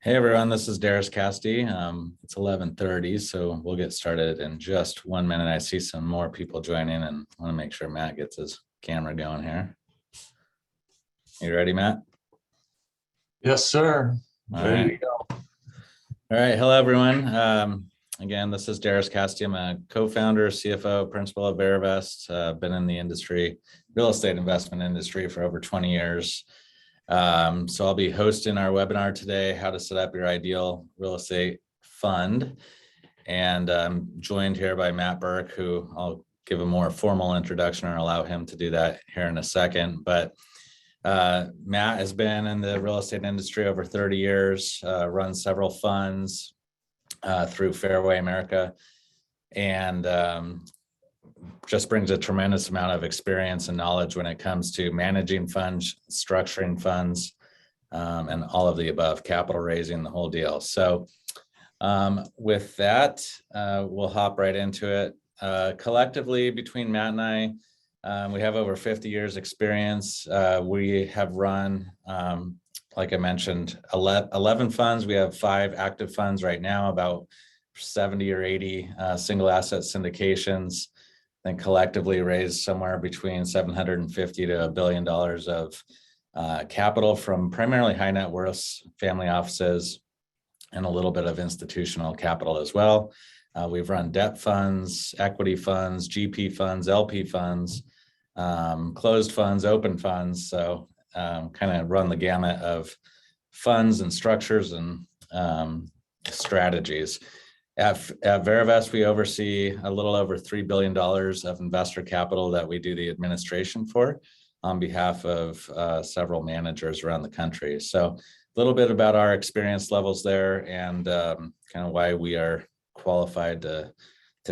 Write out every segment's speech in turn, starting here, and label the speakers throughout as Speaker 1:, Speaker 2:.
Speaker 1: Hey everyone, this is Darris Cassidy. It's 11:30, so we'll get started in just 1 minute. I see some more people joining and want to make sure Matt gets his camera going here. You ready, Matt?
Speaker 2: Yes, sir.
Speaker 1: All
Speaker 2: Ready
Speaker 1: right.
Speaker 2: to go.
Speaker 1: All right. Hello, everyone. Again, this is Darris Cassidy. I'm a co-founder, CFO, principal of Verivest. Been in the industry, real estate investment industry for over 20 years. So I'll be hosting our webinar today, how to set up your ideal real estate fund. And I'm joined here by Matt Burk, who I'll give a more formal introduction or allow him to do that here in a second. But Matt has been in the real estate industry over 30 years, run several funds through Fairway America, and just brings a tremendous amount of experience and knowledge when it comes to managing funds, structuring funds, and all of the above, capital raising, the whole deal. So with that, we'll hop right into it. Collectively, between Matt and I, we have over 50 years experience. We have run, like I mentioned, 11 funds. We have 5 active funds right now, about 70 or 80 single asset syndications, and collectively raised somewhere between $750 to $1 billion of capital from primarily high net worth family offices and a little bit of institutional capital as well. We've run debt funds, equity funds, GP funds, LP funds, closed funds, open funds. So kind of run the gamut of funds and structures and strategies. At Verivest, we oversee a little over $3 billion of investor capital that we do the administration for on behalf of several managers around the country. So a little bit about our experience levels there and kind of why we are qualified to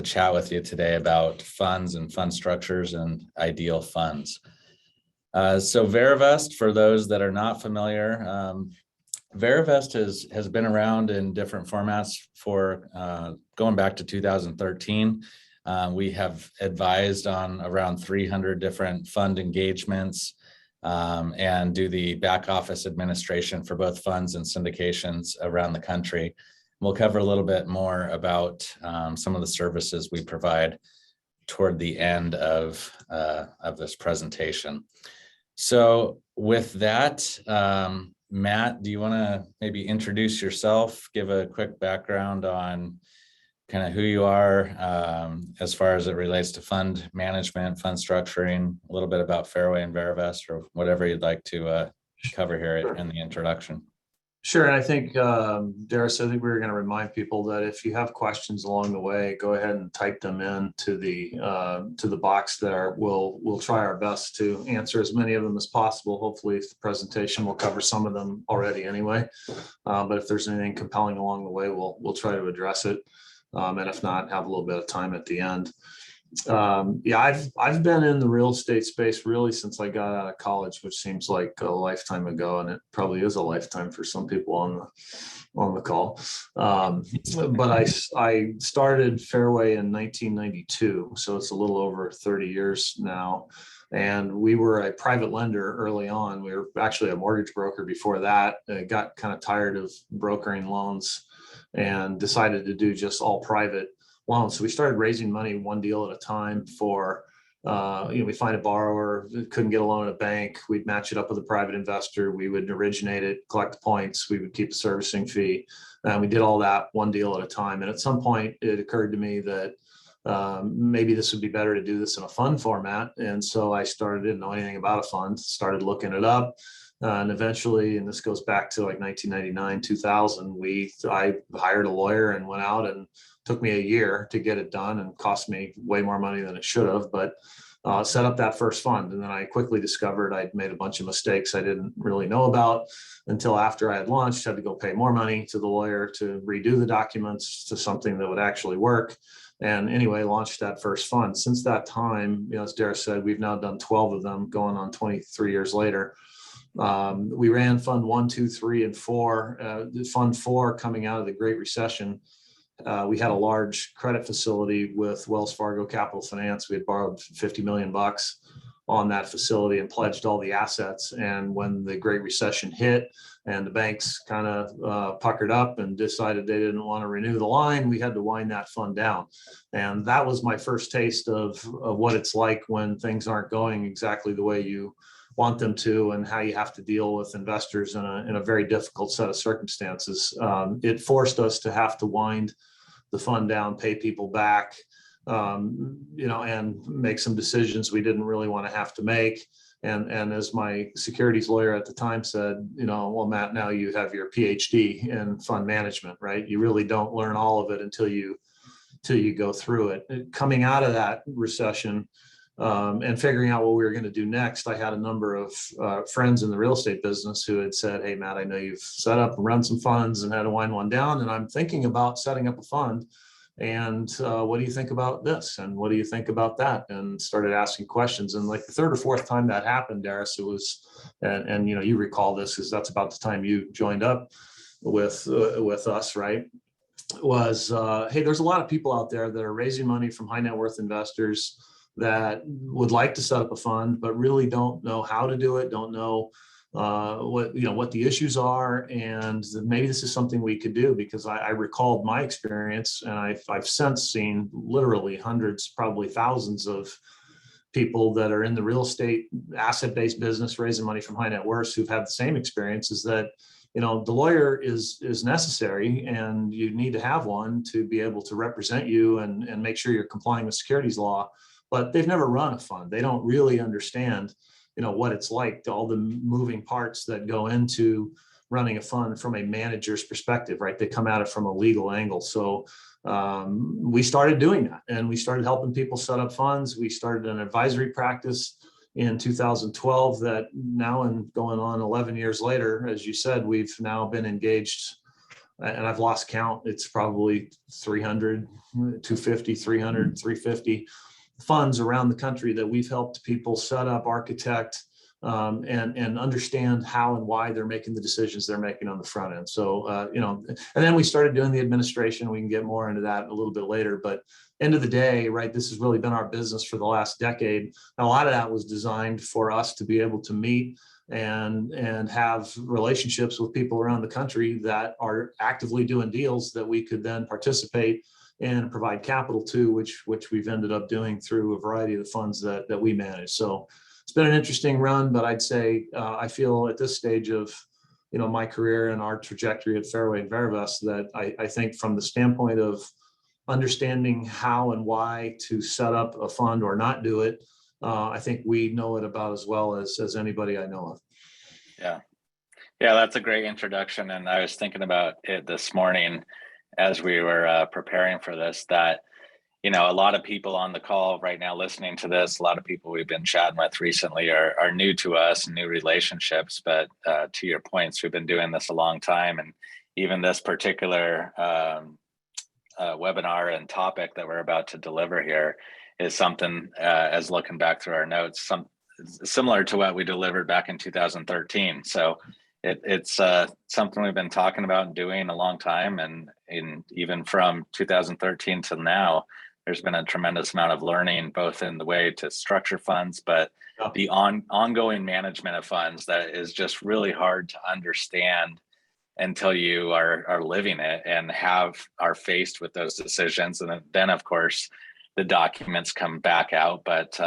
Speaker 1: chat with you today about funds and fund structures and ideal funds. So Verivest, for those that are not familiar, Verivest has been around in different formats for going back to 2013. We have advised on around 300 different fund engagements and do the back office administration for both funds and syndications around the country. We'll cover a little bit more about some of the services we provide toward the end of this presentation. So with that, Matt, do you want to maybe introduce yourself, give a quick background on kind of who you are as far as it relates to fund management, fund structuring, a little bit about Fairway and Verivest, or whatever you'd like to cover here in the introduction?
Speaker 2: Sure. And I think, Darris, I think we were going to remind people that if you have questions along the way, go ahead and type them in to the box there. We'll try our best to answer as many of them as possible. Hopefully, if the presentation will cover some of them already anyway. But if there's anything compelling along the way, we'll try to address it. And if not, have a little bit of time at the end. Yeah, I've been in the real estate space really since I got out of college, which seems like a lifetime ago, and it probably is a lifetime for some people on the call. But I started Fairway in 1992, so it's a little over 30 years now. And we were a private lender early on. We were actually a mortgage broker before that. I got kind of tired of brokering loans and decided to do just all private loans. So we started raising money one deal at a time for, we find a borrower that couldn't get a loan at a bank. We'd match it up with a private investor. We would originate it, collect the points. We would keep the servicing fee. And we did all that one deal at a time. And at some point it occurred to me that maybe this would be better to do this in a fund format. And so I didn't know anything about a fund, started looking it up. And eventually, and this goes back to like 1999, 2000, I hired a lawyer and went out, and took me a year to get it done and cost me way more money than it should have, but set up that first fund. And then I quickly discovered I'd made a bunch of mistakes I didn't really know about until after I had launched, had to go pay more money to the lawyer to redo the documents to something that would actually work. And anyway, launched that first fund. Since that time, as Darris said, we've now done 12 of them, going on 23 years later. We ran fund 1, 2, 3, and 4. Fund 4, coming out of the Great Recession, we had a large credit facility with Wells Fargo Capital Finance. We had borrowed $50 million. on that facility and pledged all the assets. And when the Great Recession hit and the banks kind of puckered up and decided they didn't want to renew the line, we had to wind that fund down. And that was my first taste of what it's like when things aren't going exactly the way you want them to, and how you have to deal with investors in a very difficult set of circumstances. It forced us to have to wind the fund down, pay people back, and make some decisions we didn't really want to have to make. And as my securities lawyer at the time said, well, Matt, now you have your PhD in fund management, right? You really don't learn all of it until you go through it. Coming out of that recession, and figuring out what we were going to do next, I had a number of friends in the real estate business who had said, hey, Matt, I know you've set up and run some funds and had to wind one down, and I'm thinking about setting up a fund. And what do you think about this? And what do you think about that? And started asking questions. And like the third or fourth time that happened, Darris, it was, and you recall this because that's about the time you joined up with us, right? Was, hey, there's a lot of people out there that are raising money from high net worth investors that would like to set up a fund, but really don't know how to do it, don't know what the issues are, and maybe this is something we could do. Because I recalled my experience, and I've since seen literally hundreds, probably thousands of people that are in the real estate asset-based business raising money from high net worths who've had the same experience, is that the lawyer is necessary, and you need to have one to be able to represent you and make sure you're complying with securities law. But they've never run a fund. They don't really understand what it's like, to all the moving parts that go into running a fund from a manager's perspective, right? They come at it from a legal angle. So we started doing that, and we started helping people set up funds. We started an advisory practice in 2012 that now, and going on 11 years later, as you said, we've now been engaged, and I've lost count. It's probably 300, 250, 300, 350 funds around the country that we've helped people set up, architect, and understand how and why they're making the decisions they're making on the front end. So, and then we started doing the administration. We can get more into that a little bit later, but end of the day, right, this has really been our business for the last decade. And a lot of that was designed for us to be able to meet and have relationships with people around the country that are actively doing deals that we could then participate and provide capital to, which we've ended up doing through a variety of the funds that we manage. So it's been an interesting run, but I'd say I feel at this stage of my career and our trajectory at Fairway and Verivest that I think from the standpoint of understanding how and why to set up a fund or not do it, I think we know it about as well as anybody I know of.
Speaker 3: Yeah, that's a great introduction. And I was thinking about it this morning as we were preparing for this, that, a lot of people on the call right now listening to this, a lot of people we've been chatting with recently are new to us, new relationships. But to your points, we've been doing this a long time. And even this particular webinar and topic that we're about to deliver here is something, as looking back through our notes, similar to what we delivered back in 2013. So it's something we've been talking about and doing a long time. And even from 2013 to now, there's been a tremendous amount of learning, both in the way to structure funds, but the ongoing management of funds that is just really hard to understand until you are living it and are faced with those decisions. And then of course, the documents come back out, but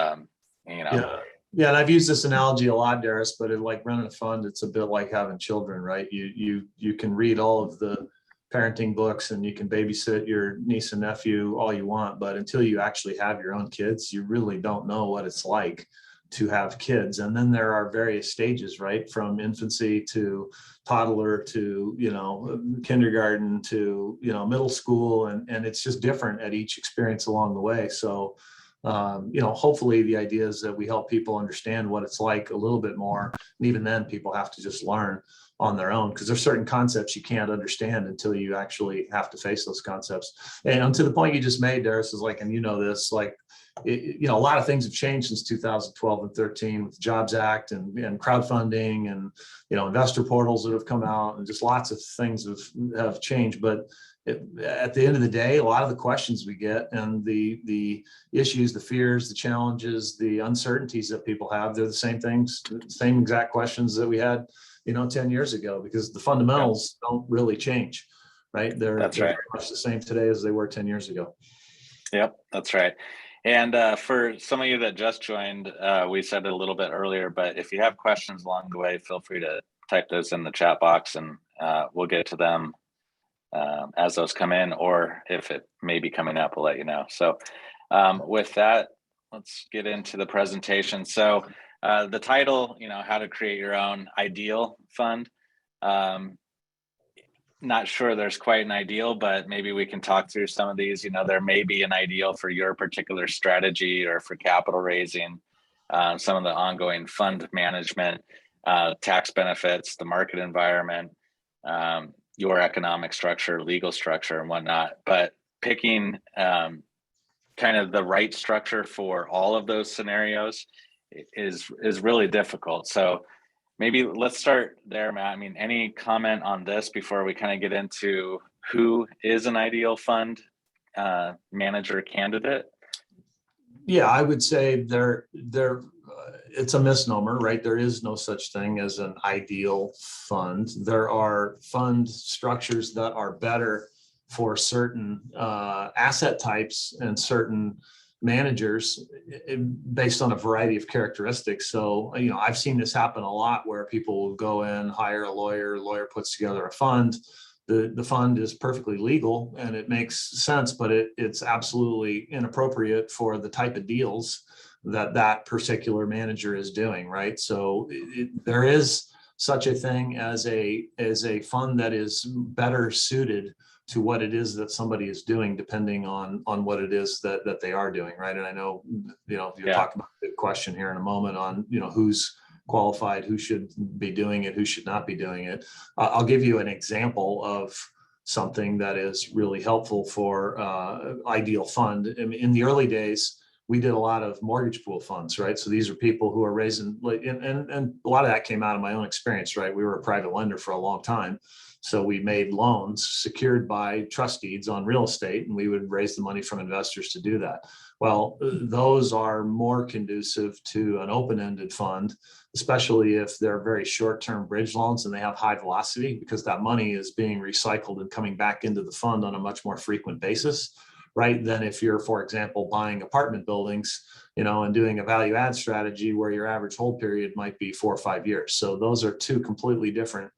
Speaker 2: Yeah, and I've used this analogy a lot, Darris, but like running a fund, it's a bit like having children, right? You can read all of the parenting books and you can babysit your niece and nephew all you want, but until you actually have your own kids, you really don't know what it's like to have kids. And then there are various stages, right? From infancy to toddler to, kindergarten to, middle school. And it's just different at each experience along the way. So hopefully the idea is that we help people understand what it's like a little bit more. And even then people have to just learn on their own, because there's certain concepts you can't understand until you actually have to face those concepts. And to the point you just made, Darris, is like, and this, like, a lot of things have changed since 2012 and 13 with the Jobs Act and crowdfunding and, investor portals that have come out, and just lots of things have changed. But at the end of the day, a lot of the questions we get and the issues, the fears, the challenges, the uncertainties that people have, they're the same things, same exact questions that we had, 10 years ago, because the fundamentals don't really change, right? They're very much the same today as they were 10 years ago.
Speaker 3: Yep, that's right. And for some of you that just joined, we said it a little bit earlier, but if you have questions along the way, feel free to type those in the chat box, and we'll get to them as those come in, or if it may be coming up, we'll let you know. So with that, let's get into the presentation. So the title, how to create your own ideal fund. Not sure there's quite an ideal, but maybe we can talk through some of these. There may be an ideal for your particular strategy or for capital raising, some of the ongoing fund management, tax benefits, the market environment, your economic structure, legal structure, and whatnot. But picking kind of the right structure for all of those scenarios is really difficult. So maybe let's start there, Matt. I mean, any comment on this before we kind of get into who is an ideal fund manager candidate?
Speaker 2: Yeah, I would say it's a misnomer, right? There is no such thing as an ideal fund. There are fund structures that are better for certain asset types and certain managers based on a variety of characteristics. So, I've seen this happen a lot where people will go in, hire a lawyer puts together a fund. The fund is perfectly legal and it makes sense, but it's absolutely inappropriate for the type of deals that particular manager is doing, right? So there is such a thing as a fund that is better suited to what it is that somebody is doing, depending on what it is that they are doing, right? And I know, you'll talk about the question here in a moment on, who's qualified, who should be doing it, who should not be doing it. I'll give you an example of something that is really helpful for ideal fund. In the early days, we did a lot of mortgage pool funds, right? So these are people who are raising, and a lot of that came out of my own experience, right? We were a private lender for a long time. So we made loans secured by trust deeds on real estate, and we would raise the money from investors to do that. Well, those are more conducive to an open-ended fund, especially if they're very short-term bridge loans and they have high velocity, because that money is being recycled and coming back into the fund on a much more frequent basis, right? Than if you're, for example, buying apartment buildings, and doing a value add strategy where your average hold period might be 4 or 5 years. So those are two completely different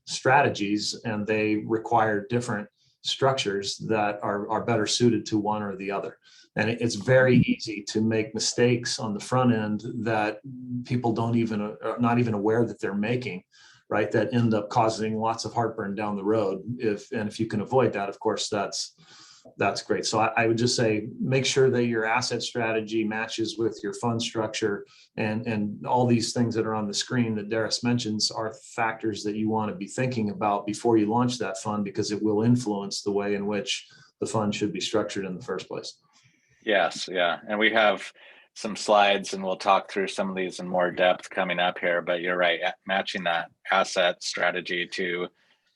Speaker 2: strategies, and they require different structures that are better suited to one or the other. And it's very easy to make mistakes on the front end that people are not even aware that they're making, right? That end up causing lots of heartburn down the road. If you can avoid that, of course, that's great. So I would just say, make sure that your asset strategy matches with your fund structure, and all these things that are on the screen that Darris mentions are factors that you want to be thinking about before you launch that fund, because it will influence the way in which the fund should be structured in the first place.
Speaker 3: Yes. Yeah. And we have some slides and we'll talk through some of these in more depth coming up here, but you're right. Matching that asset strategy to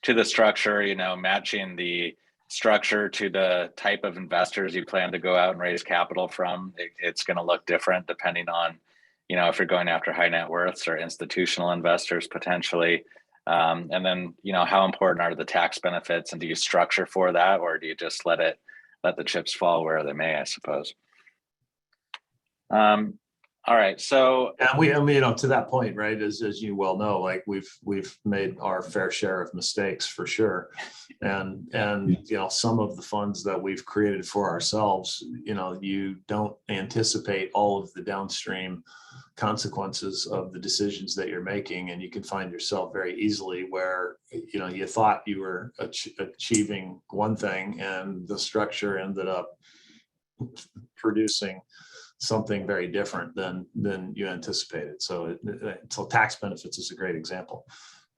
Speaker 3: the structure, matching the structure to the type of investors you plan to go out and raise capital from. It's going to look different depending on, if you're going after high net worths or institutional investors potentially. And then, how important are the tax benefits, and do you structure for that, or do you just let the chips fall where they may, I suppose. All right, so
Speaker 2: and we to that point, right, as you well know, like we've made our fair share of mistakes for sure, and some of the funds that we've created for ourselves, you don't anticipate all of the downstream consequences of the decisions that you're making, and you can find yourself very easily where you thought you were achieving one thing, and the structure ended up producing something very different than you anticipated. So tax benefits is a great example,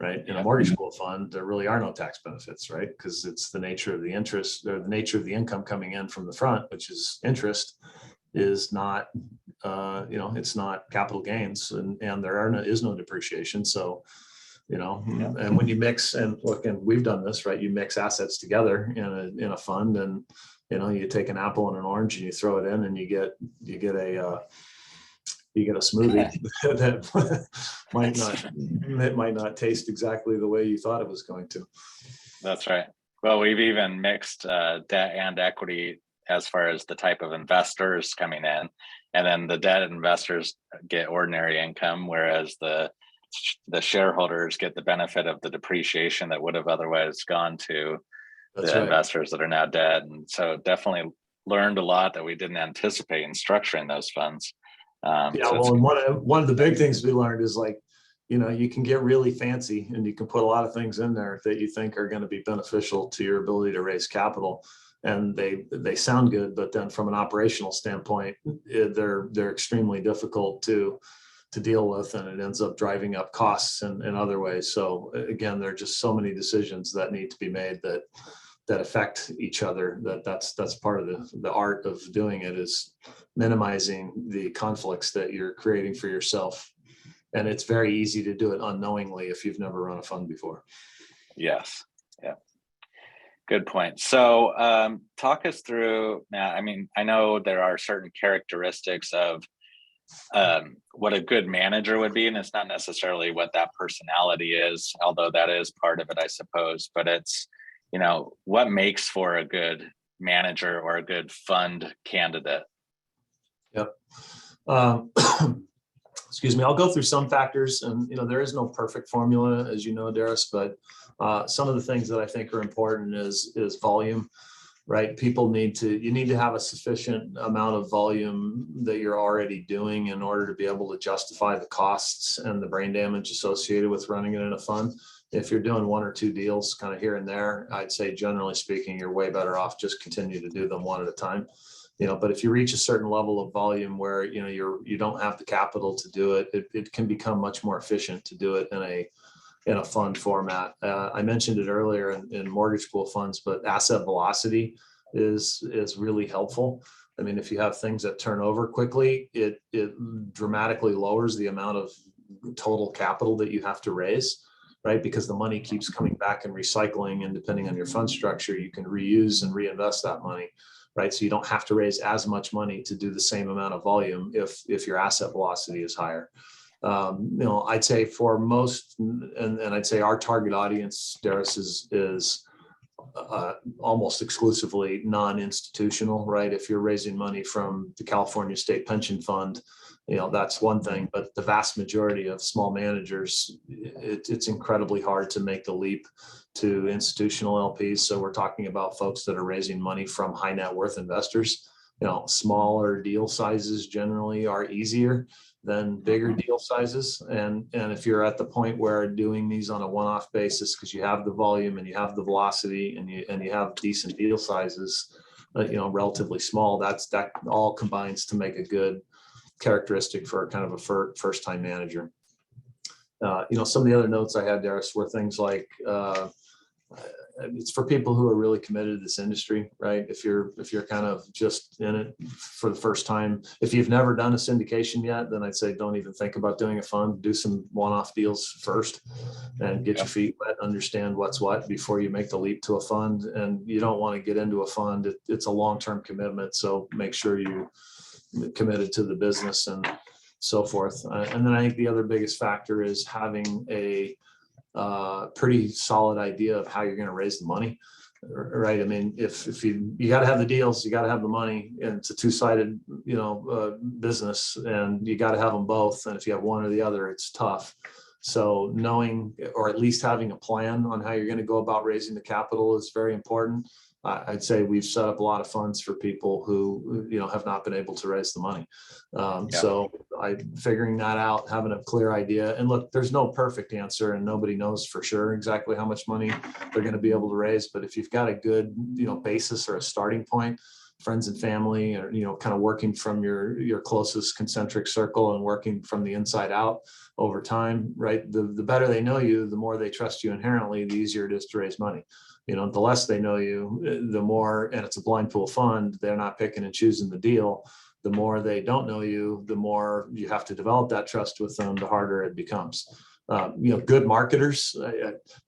Speaker 2: right? In a mortgage pool fund, there really are no tax benefits, right? Because it's the nature of the interest, or the nature of the income coming in from the front, which is interest, is not, it's not capital gains, and is no depreciation. So, and when you mix, and look, and we've done this, right? You mix assets together in a fund, and you take an apple and an orange and you throw it in, and you get a smoothie that might not taste exactly the way you thought it was going to.
Speaker 3: That's right. Well, we've even mixed debt and equity as far as the type of investors coming in, and then the debt investors get ordinary income, whereas the shareholders get the benefit of the depreciation that would have otherwise gone to the investors that are now dead. And so definitely learned a lot that we didn't anticipate in structuring those funds.
Speaker 2: Well, one of the big things we learned is, like, you can get really fancy and you can put a lot of things in there that you think are going to be beneficial to your ability to raise capital, and they sound good, but then from an operational standpoint, they're extremely difficult to deal with, and it ends up driving up costs in other ways. So again, there are just so many decisions that need to be made that affect each other. That's part of the art of doing it, is minimizing the conflicts that you're creating for yourself. And it's very easy to do it unknowingly if you've never run a fund before.
Speaker 3: Yes. Yeah. Good point. So talk us through, Matt. I mean, I know there are certain characteristics of what a good manager would be, and it's not necessarily what that personality is, although that is part of it, I suppose. But it's, what makes for a good manager or a good fund candidate?
Speaker 2: Yep. Excuse me. I'll go through some factors, and there is no perfect formula, as you know, Darris, but some of the things that I think are important is volume, right? You need to have a sufficient amount of volume that you're already doing in order to be able to justify the costs and the brain damage associated with running it in a fund. If you're doing one or two deals kind of here and there, I'd say generally speaking, you're way better off just continue to do them one at a time. But if you reach a certain level of volume where you don't have the capital to do it, it can become much more efficient to do it in a fund format. I mentioned it earlier in mortgage pool funds, but asset velocity is really helpful. I mean, if you have things that turn over quickly, it dramatically lowers the amount of total capital that you have to raise, right? Because the money keeps coming back and recycling, and depending on your fund structure, you can reuse and reinvest that money, right? So you don't have to raise as much money to do the same amount of volume if your asset velocity is higher. I'd say for most, and I'd say our target audience, Darris, is almost exclusively non-institutional, right? If you're raising money from the California State Pension Fund, that's one thing, but the vast majority of small managers, it's incredibly hard to make the leap to institutional LPs. So we're talking about folks that are raising money from high net worth investors. Smaller deal sizes generally are easier than bigger deal sizes. And if you're at the point where doing these on a one-off basis, because you have the volume and you have the velocity and you have decent deal sizes, relatively small, that all combines to make a good characteristic for kind of a first-time manager. Some of the other notes I had, Darris, were things like it's for people who are really committed to this industry, right? If you're kind of just in it for the first time, if you've never done a syndication yet, then I'd say don't even think about doing a fund. Do some one-off deals first and get your feet wet, understand what's what before you make the leap to a fund. And you don't want to get into a fund. It's a long-term commitment. So make sure you committed to the business and so forth. And then I think the other biggest factor is having a pretty solid idea of how you're going to raise the money, right? I mean, if you got to have the deals, you got to have the money, and it's a two-sided, business, and you got to have them both. And if you have one or the other, it's tough. So knowing, or at least having a plan on how you're going to go about raising the capital is very important. I'd say we've set up a lot of funds for people who, have not been able to raise the money. So figuring that out, having a clear idea, and look, there's no perfect answer and nobody knows for sure exactly how much money they're going to be able to raise. But if you've got a good, basis or a starting point, friends and family, or, kind of working from your closest concentric circle and working from the inside out over time, right? The better they know you, the more they trust you inherently, the easier it is to raise money. The less they know you, the more, and it's a blind pool fund, they're not picking and choosing the deal. The more they don't know you, the more you have to develop that trust with them, the harder it becomes. Good marketers,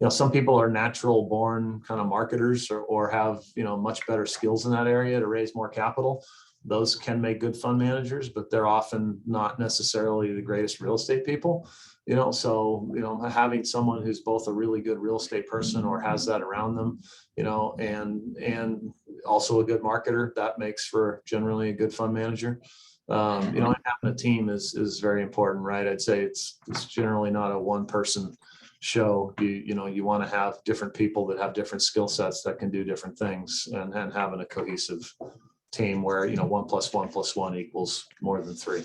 Speaker 2: some people are natural born kind of marketers or have, much better skills in that area to raise more capital. Those can make good fund managers, but they're often not necessarily the greatest real estate people. Having someone who's both a really good real estate person or has that around them, and also a good marketer, that makes for generally a good fund manager. And having a team is very important, right? I'd say it's generally not a one person show. You want to have different people that have different skill sets that can do different things, and having a cohesive team where 1 + 1 + 1 equals more than 3.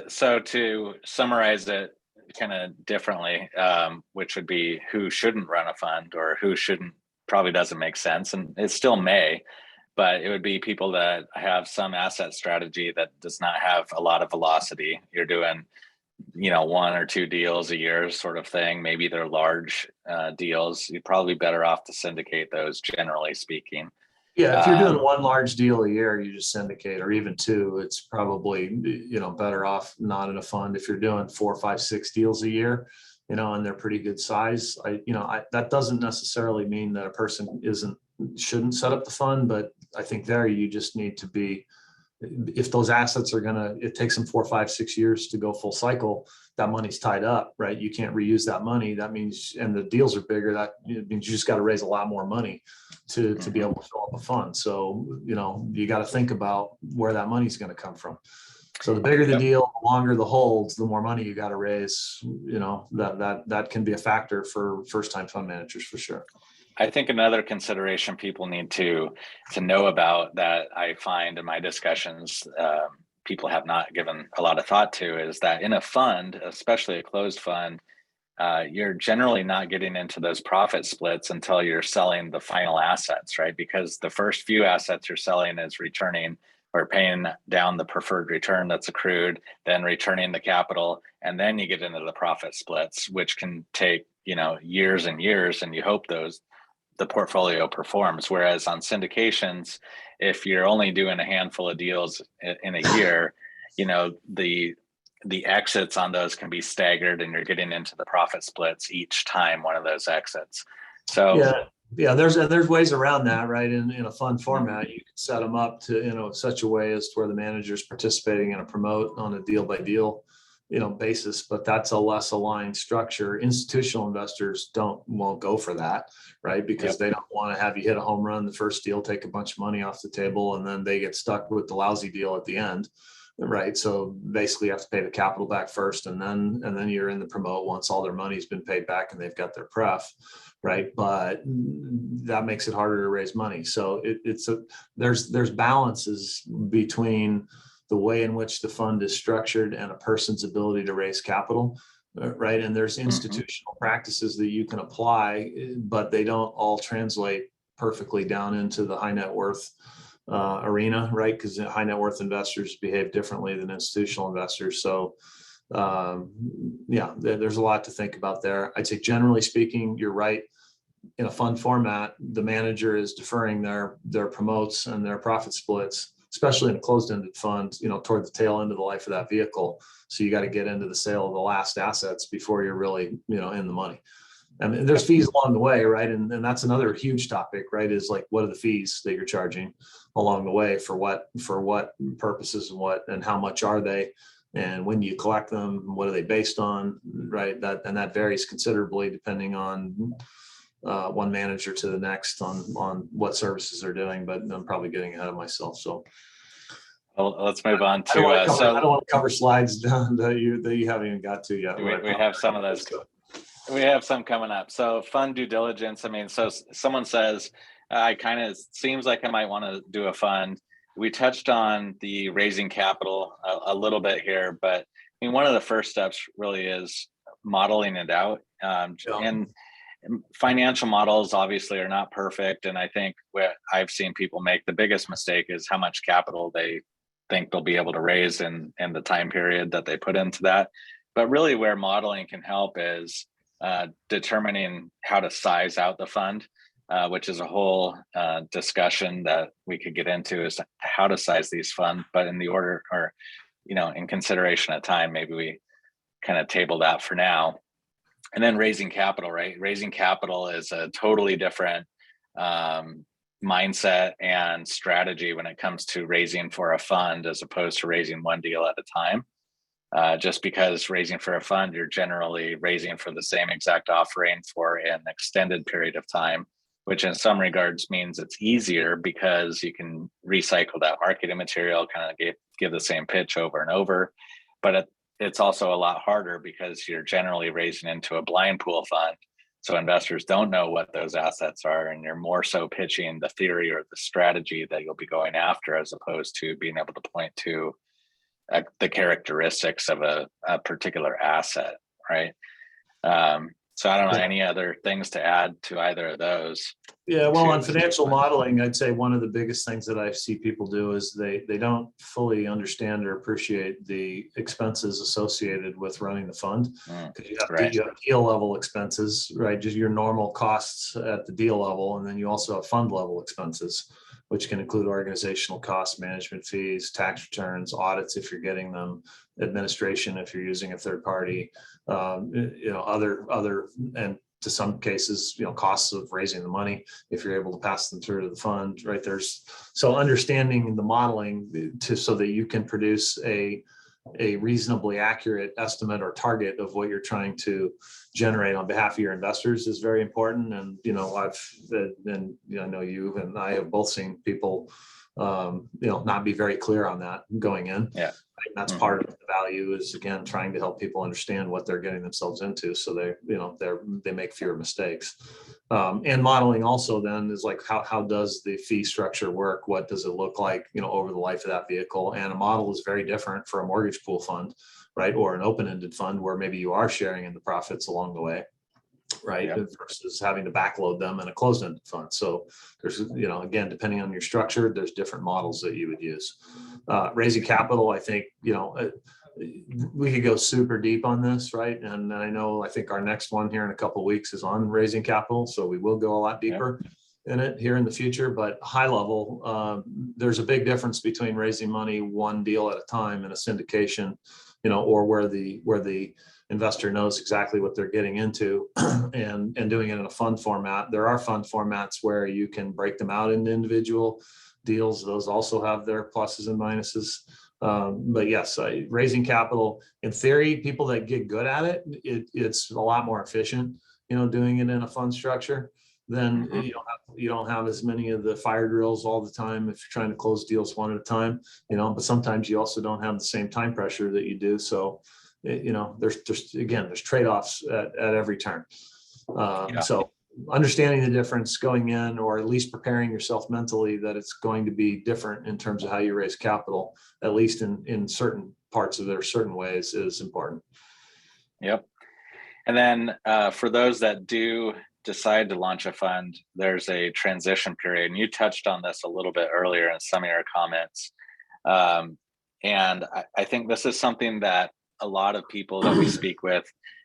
Speaker 3: So to summarize it kind of differently, which would be who shouldn't run a fund or who shouldn't, probably doesn't make sense, and it still may, but it would be people that have some asset strategy that does not have a lot of velocity. You're doing 1 or 2 deals a year sort of thing. Maybe they're large deals. You're probably better off to syndicate those, generally speaking.
Speaker 2: Yeah, if you're doing 1 large deal a year, you just syndicate, or even 2, it's probably, better off not in a fund. If you're doing 4, 5, 6 deals a year, and they're pretty good size, that doesn't necessarily mean that a person shouldn't set up the fund, but I think there you just need to be, if those assets it takes them 4, 5, 6 years to go full cycle, that money's tied up, right? You can't reuse that money. That means, and the deals are bigger, that means you just got to raise a lot more money to be able to fill up a fund. So, you got to think about where that money's going to come from. So the bigger the deal, the longer the holds, the more money you got to raise. That can be a factor for first-time fund managers for sure.
Speaker 3: I think another consideration people need to know about, that I find in my discussions, people have not given a lot of thought to, is that in a fund, especially a closed fund, you're generally not getting into those profit splits until you're selling the final assets, right? Because the first few assets you're selling is returning or paying down the preferred return that's accrued, then returning the capital, and then you get into the profit splits, which can take years and years, and you hope the portfolio performs. Whereas on syndications, if you're only doing a handful of deals in a year, the exits on those can be staggered, and you're getting into the profit splits each time one of those exits. So
Speaker 2: there's ways around that, right? In a fund format, you can set them up to such a way as to where the manager's participating in a promote on a deal by deal basis, but that's a less aligned structure. Institutional investors won't go for that, right? Because they don't want to have you hit a home run the first deal, take a bunch of money off the table, and then they get stuck with the lousy deal at the end, right? So basically you have to pay the capital back first, and then you're in the promote once all their money's been paid back and they've got their pref, right? But that makes it harder to raise money. So there's balances between the way in which the fund is structured and a person's ability to raise capital, right? And there's institutional practices that you can apply, but they don't all translate perfectly down into the high net worth arena, right? Because high net worth investors behave differently than institutional investors. So there's a lot to think about there. I'd say generally speaking, you're right. In a fund format, the manager is deferring their promotes and their profit splits, especially in a closed-ended fund, toward the tail end of the life of that vehicle. So you got to get into the sale of the last assets before you're really, in the money. And there's fees along the way, right? And that's another huge topic, right? Is like, what are the fees that you're charging along the way for what purposes and how much are they? And when do you collect them? What are they based on, right? That varies considerably depending on one manager to the next on what services they're doing, but I'm probably getting ahead of myself. So
Speaker 3: let's move on to.
Speaker 2: I don't want to cover slides that you haven't even got to yet.
Speaker 3: We have some of those. We have some coming up. So fund due diligence. I mean, so someone says, I kind of seems like I might want to do a fund. We touched on the raising capital a little bit here, but I mean, one of the first steps really is modeling it out. And financial models obviously are not perfect. And I think what I've seen people make the biggest mistake is how much capital they think they'll be able to raise in the time period that they put into that. But really where modeling can help is determining how to size out the fund. which is a whole discussion that we could get into, is how to size these funds. But in the order, or in consideration of time, maybe we kind of table that for now. And then raising capital, right? Raising capital is a totally different mindset and strategy when it comes to raising for a fund, as opposed to raising one deal at a time. Just because raising for a fund, you're generally raising for the same exact offering for an extended period of time, which in some regards means it's easier because you can recycle that marketing material, kind of give the same pitch over and over. But it's also a lot harder because you're generally raising into a blind pool fund. So investors don't know what those assets are, and you're more so pitching the theory or the strategy that you'll be going after, as opposed to being able to point to the characteristics of a particular asset, right? So I don't know, any other things to add to either of those?
Speaker 2: Yeah, well, on financial modeling, I'd say one of the biggest things that I see people do is they don't fully understand or appreciate the expenses associated with running the fund. Because you have deal level expenses, right? Just your normal costs at the deal level, and then you also have fund level expenses, which can include organizational costs, management fees, tax returns, audits if you're getting them, administration if you're using a third party, other, and to some cases, costs of raising the money if you're able to pass them through to the fund, right? So understanding the modeling so that you can produce a reasonably accurate estimate or target of what you're trying to generate on behalf of your investors is very important. And I know you and I have both seen people not be very clear on that going in.
Speaker 3: Yeah.
Speaker 2: Right? That's part of the value, is again trying to help people understand what they're getting themselves into, so they make fewer mistakes. And modeling also then is like, how does the fee structure work? What does it look like over the life of that vehicle? And a model is very different for a mortgage pool fund, right, or an open-ended fund where maybe you are sharing in the profits along the way, right? Yeah. Versus having to backload them in a closed-ended fund. So there's, again, depending on your structure, there's different models that you would use. Raising capital, I think, we could go super deep on this, right? And I think our next one here in a couple of weeks is on raising capital. So we will go a lot deeper in it here in the future, but high level, there's a big difference between raising money one deal at a time in a syndication, or where the investor knows exactly what they're getting into and doing it in a fund format. There are fund formats where you can break them out into individual deals. Those also have their pluses and minuses. But yes, raising capital, in theory, people that get good at it, it's a lot more efficient, doing it in a fund structure. Then you don't have as many of the fire drills all the time if you're trying to close deals one at a time, but sometimes you also don't have the same time pressure that you do. So, there's trade-offs at every turn. So understanding the difference going in, or at least preparing yourself mentally that it's going to be different in terms of how you raise capital, at least in certain parts of certain ways, is important.
Speaker 3: Yep. And then for those that do decide to launch a fund, there's a transition period. And you touched on this a little bit earlier in some of your comments. And I think this is something that a lot of people that we speak with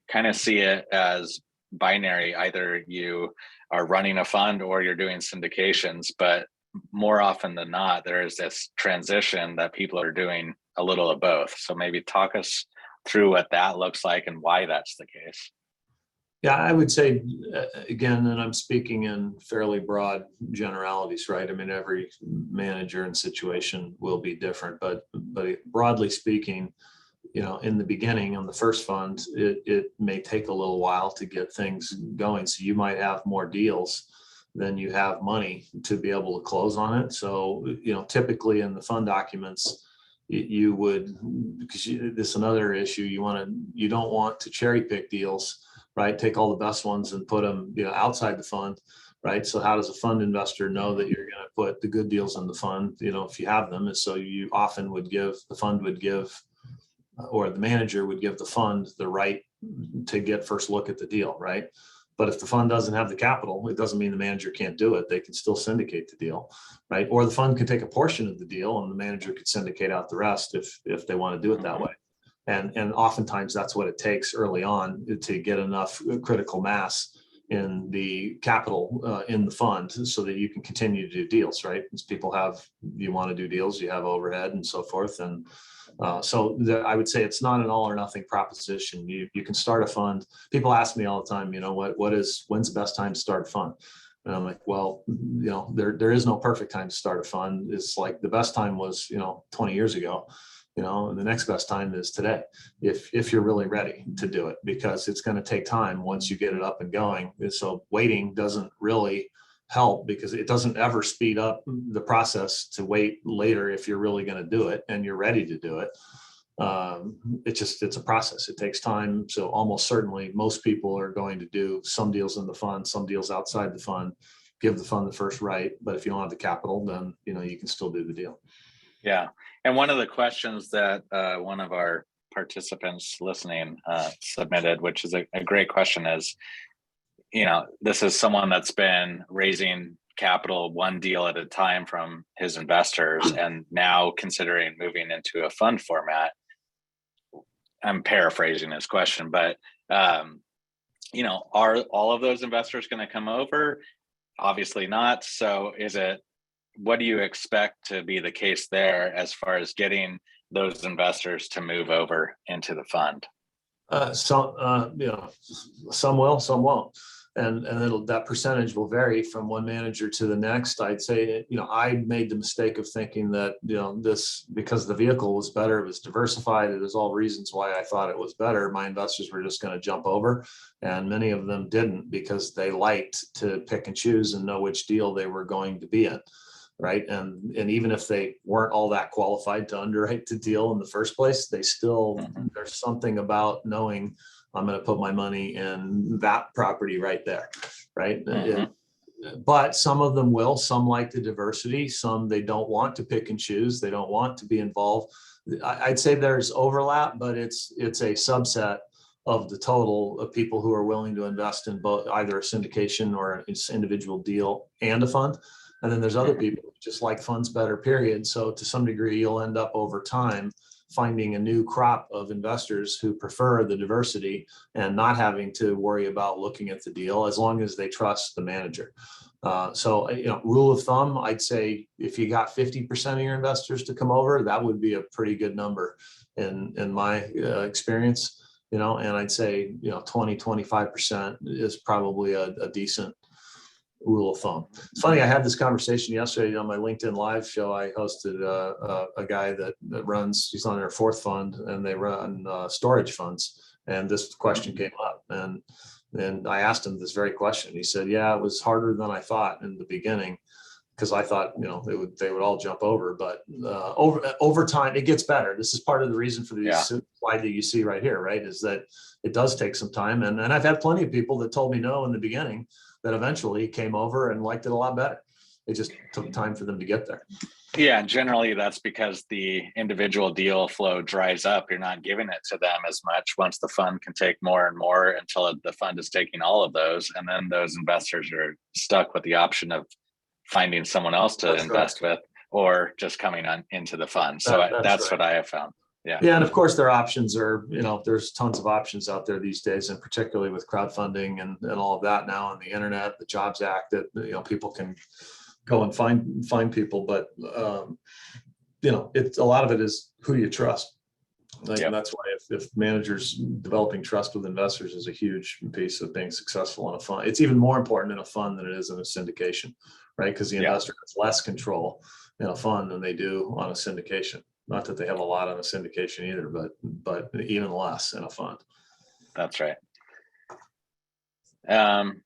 Speaker 3: kind of see it as binary. Either you are running a fund or you're doing syndications, but more often than not, there is this transition that people are doing a little of both. So maybe talk us through what that looks like and why that's the case.
Speaker 2: Yeah, I would say, again, and I'm speaking in fairly broad generalities, right? I mean, every manager and situation will be different, but broadly speaking, in the beginning on the first fund, it may take a little while to get things going. So you might have more deals than you have money to be able to close on it. So, typically in the fund documents, you would, because this is another issue, you don't want to cherry pick deals, right? Take all the best ones and put them, outside the fund, right? So how does a fund investor know that you're going to put the good deals in the fund, if you have them? And so you often or the manager would give the fund the right to get first look at the deal, right? But if the fund doesn't have the capital, it doesn't mean the manager can't do it. They can still syndicate the deal, right? Or the fund can take a portion of the deal and the manager could syndicate out the rest if they want to do it that way. And oftentimes that's what it takes early on to get enough critical mass in the capital in the fund so that you can continue to do deals, right? As people you want to do deals, you have overhead and so forth. And I would say it's not an all or nothing proposition. You can start a fund. People ask me all the time, when's the best time to start a fund? And I'm like, well, there is no perfect time to start a fund. It's like the best time was, 20 years ago, and the next best time is today, if you're really ready to do it, because it's going to take time once you get it up and going. And so waiting doesn't really help, because it doesn't ever speed up the process to wait later if you're really going to do it and you're ready to do it. It's a process. It takes time. So almost certainly most people are going to do some deals in the fund, some deals outside the fund, give the fund the first right. But if you don't have the capital, then, you can still do the deal.
Speaker 3: Yeah. And one of the questions that one of our participants listening submitted, which is a great question, is, this is someone that's been raising capital one deal at a time from his investors and now considering moving into a fund format. I'm paraphrasing his question, but are all of those investors going to come over? Obviously not. So what do you expect to be the case there as far as getting those investors to move over into the fund?
Speaker 2: Some will, some won't. And that percentage will vary from one manager to the next. I'd say, I made the mistake of thinking that, because the vehicle was better, it was diversified, it was all reasons why I thought it was better, my investors were just going to jump over. And many of them didn't, because they liked to pick and choose and know which deal they were going to be in. Right. And even if they weren't all that qualified to underwrite the deal in the first place, they still, there's something about knowing I'm going to put my money in that property right there. Right. But some of them will, some like the diversity, some they don't want to pick and choose. They don't want to be involved. I'd say there's overlap, but it's a subset of the total of people who are willing to invest in both either a syndication or an individual deal and a fund. And then there's other people who just like funds better, period. So to some degree, you'll end up over time finding a new crop of investors who prefer the diversity and not having to worry about looking at the deal as long as they trust the manager. Rule of thumb, I'd say if you got 50% of your investors to come over, that would be a pretty good number in my experience, and I'd say, 20-25% is probably a decent rule of thumb. It's funny, I had this conversation yesterday on my LinkedIn Live show. I hosted a guy that runs, he's on their fourth fund, and they run storage funds. And this question came up, and I asked him this very question. He said, yeah, it was harder than I thought in the beginning, because I thought, they would all jump over, but over time, it gets better. This is part of the reason for the slide that you see right here, right? Is that it does take some time. And I've had plenty of people that told me no in the beginning that eventually came over and liked it a lot better. It just took time for them to get there.
Speaker 3: Yeah, generally that's because the individual deal flow dries up. You're not giving it to them as much once the fund can take more and more until the fund is taking all of those. And then those investors are stuck with the option of finding someone else to invest with, or just coming on into the fund. So that's right. What I have found. Yeah.
Speaker 2: Yeah. And of course their options are, there's tons of options out there these days, and particularly with crowdfunding and all of that now on the internet, the Jobs Act, that, people can go and find people. But, it's a lot of it is who do you trust? And that's why if managers developing trust with investors is a huge piece of being successful in a fund. It's even more important in a fund than it is in a syndication, right? Because the investor has less control in a fund than they do on a syndication. Not that they have a lot on a syndication either, but even less in a fund.
Speaker 3: That's right. And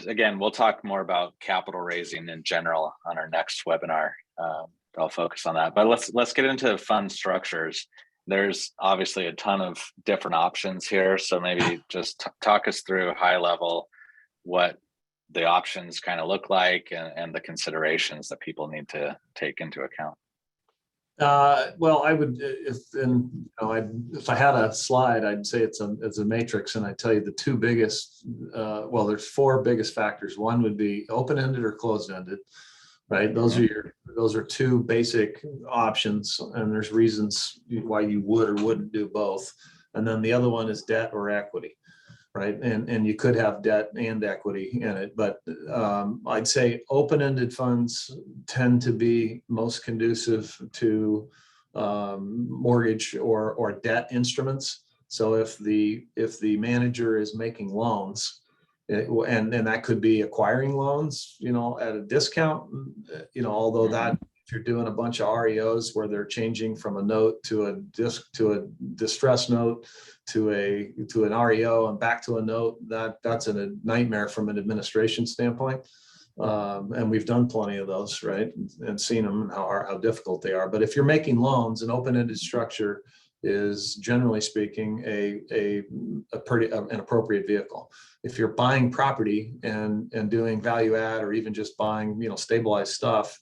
Speaker 3: again, we'll talk more about capital raising in general on our next webinar. I'll focus on that. But let's get into fund structures. There's obviously a ton of different options here. So maybe just talk us through high level what the options kind of look like and the considerations that people need to take into account.
Speaker 2: Well, I would, if I had a slide, I'd say it's a matrix, and I tell you the two biggest, there's four biggest factors. One would be open-ended or closed-ended, right? Those are two basic options, and there's reasons why you would or wouldn't do both. And then the other one is debt or equity. right? And you could have debt and equity in it, but I'd say open-ended funds tend to be most conducive to mortgage or debt instruments. So if the manager is making loans, and that could be acquiring loans, at a discount, although that if you're doing a bunch of REOs where they're changing from a note to a distress note to an REO and back to a note, that's a nightmare from an administration standpoint. And we've done plenty of those, right? And seen them, how difficult they are. But if you're making loans, an open-ended structure is, generally speaking, an appropriate vehicle. If you're buying property and doing value add, or even just buying, stabilized stuff,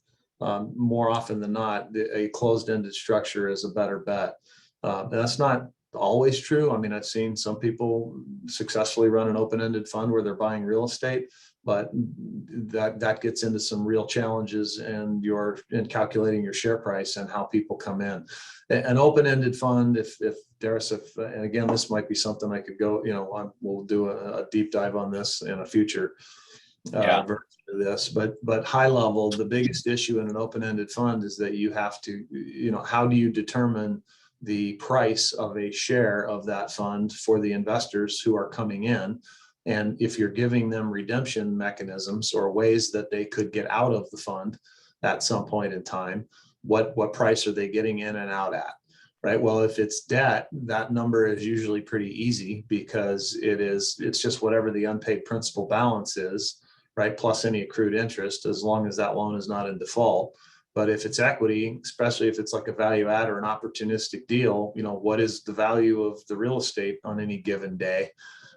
Speaker 2: more often than not, a closed-ended structure is a better bet. And that's not always true. I mean, I've seen some people successfully run an open-ended fund where they're buying real estate, but that gets into some real challenges in calculating your share price and how people come in. An open-ended fund, if Darris, and again, this might be something I could go, we'll do a deep dive on this in a future version of this, but high level, the biggest issue in an open-ended fund is that you have to, how do you determine the price of a share of that fund for the investors who are coming in? And if you're giving them redemption mechanisms or ways that they could get out of the fund at some point in time, what price are they getting in and out at? Right. Well, if it's debt, that number is usually pretty easy because it's just whatever the unpaid principal balance is, right? Plus any accrued interest, as long as that loan is not in default. But if it's equity, especially if it's like a value add or an opportunistic deal, what is the value of the real estate on any given day,